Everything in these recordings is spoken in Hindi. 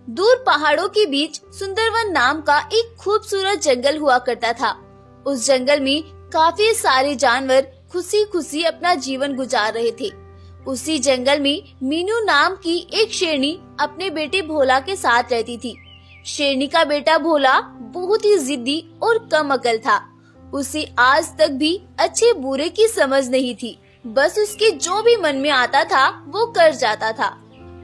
दूर पहाड़ों के बीच सुंदरवन नाम का एक खूबसूरत जंगल हुआ करता था। उस जंगल में काफी सारे जानवर खुशी खुशी अपना जीवन गुजार रहे थे। उसी जंगल में मीनू नाम की एक शेरनी अपने बेटे भोला के साथ रहती थी। शेरनी का बेटा भोला बहुत ही जिद्दी और कम अकल था। उसे आज तक भी अच्छे बुरे की समझ नहीं थी। बस उसके जो भी मन में आता था वो कर जाता था।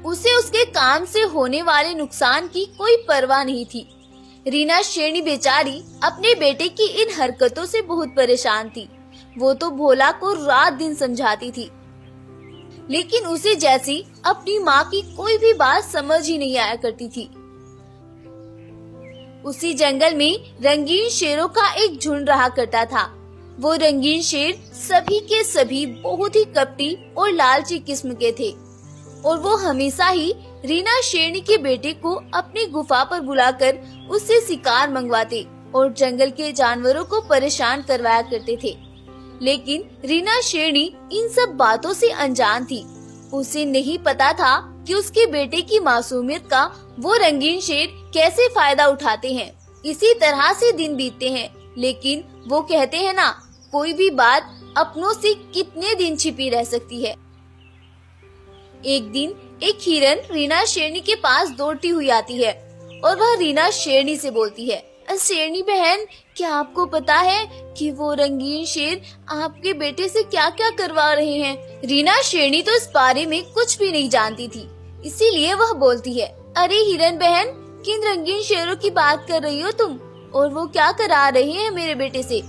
उसे उसके काम से होने वाले नुकसान की कोई परवाह नहीं थी। रीना शेरनी बेचारी अपने बेटे की इन हरकतों से बहुत परेशान थी। वो तो भोला को रात दिन समझाती थी, लेकिन उसे जैसी अपनी माँ की कोई भी बात समझ ही नहीं आया करती थी। उसी जंगल में रंगीन शेरों का एक झुंड रहा करता था। वो रंगीन शेर सभी के सभी बहुत ही कपटी और लालची किस्म के थे और वो हमेशा ही रीना शेरनी के बेटे को अपनी गुफा पर बुलाकर उससे शिकार मंगवाते और जंगल के जानवरों को परेशान करवाया करते थे। लेकिन रीना शेरनी इन सब बातों से अनजान थी। उसे नहीं पता था कि उसके बेटे की मासूमियत का वो रंगीन शेर कैसे फायदा उठाते हैं। इसी तरह से दिन बीतते हैं, लेकिन वो कहते हैं ना, कोई भी बात अपनों से कितने दिन छिपी रह सकती है। एक दिन एक हिरन रीना शेरनी के पास दौड़ती हुई आती है और वह रीना शेरनी से बोलती है, शेरनी बहन, क्या आपको पता है कि वो रंगीन शेर आपके बेटे से क्या क्या करवा रहे हैं? रीना शेरनी तो इस बारे में कुछ भी नहीं जानती थी, इसीलिए वह बोलती है, अरे हिरन बहन, किन रंगीन शेरों की बात कर रही हो तुम, और वो क्या करा रहे हैं मेरे बेटे से?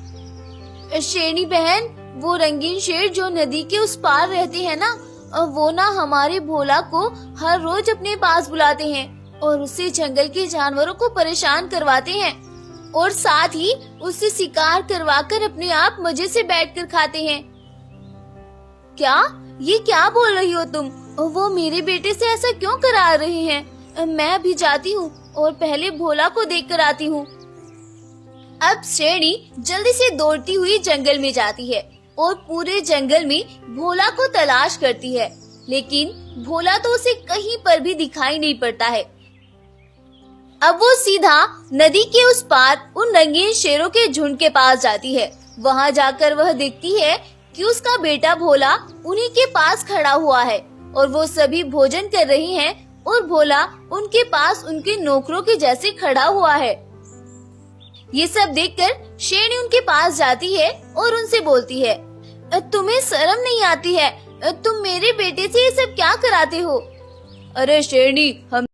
शेरनी बहन, वो रंगीन शेर जो नदी के उस पार रहते हैं ना, वो ना हमारे भोला को हर रोज अपने पास बुलाते हैं और उससे जंगल के जानवरों को परेशान करवाते हैं और साथ ही उससे शिकार करवाकर अपने आप मजे से बैठकर खाते हैं। क्या ये क्या बोल रही हो तुम? वो मेरे बेटे से ऐसा क्यों करा रहे हैं? मैं अभी जाती हूँ और पहले भोला को देख कर आती हूँ। अब शेरनी जल्दी से दौड़ती हुई जंगल में जाती है और पूरे जंगल में भोला को तलाश करती है, लेकिन भोला तो उसे कहीं पर भी दिखाई नहीं पड़ता है। अब वो सीधा नदी के उस पार उन रंगीन शेरों के झुंड के पास जाती है। वहाँ जाकर वह देखती है कि उसका बेटा भोला उन्हीं के पास खड़ा हुआ है और वो सभी भोजन कर रही हैं और भोला उनके पास उनके नौकरों के जैसे खड़ा हुआ है। ये सब देखकर शेरनी उनके पास जाती है और उनसे बोलती है, तुम्हें शर्म नहीं आती है? तुम मेरे बेटे से ये सब क्या कराते हो? अरे शेरनी, हम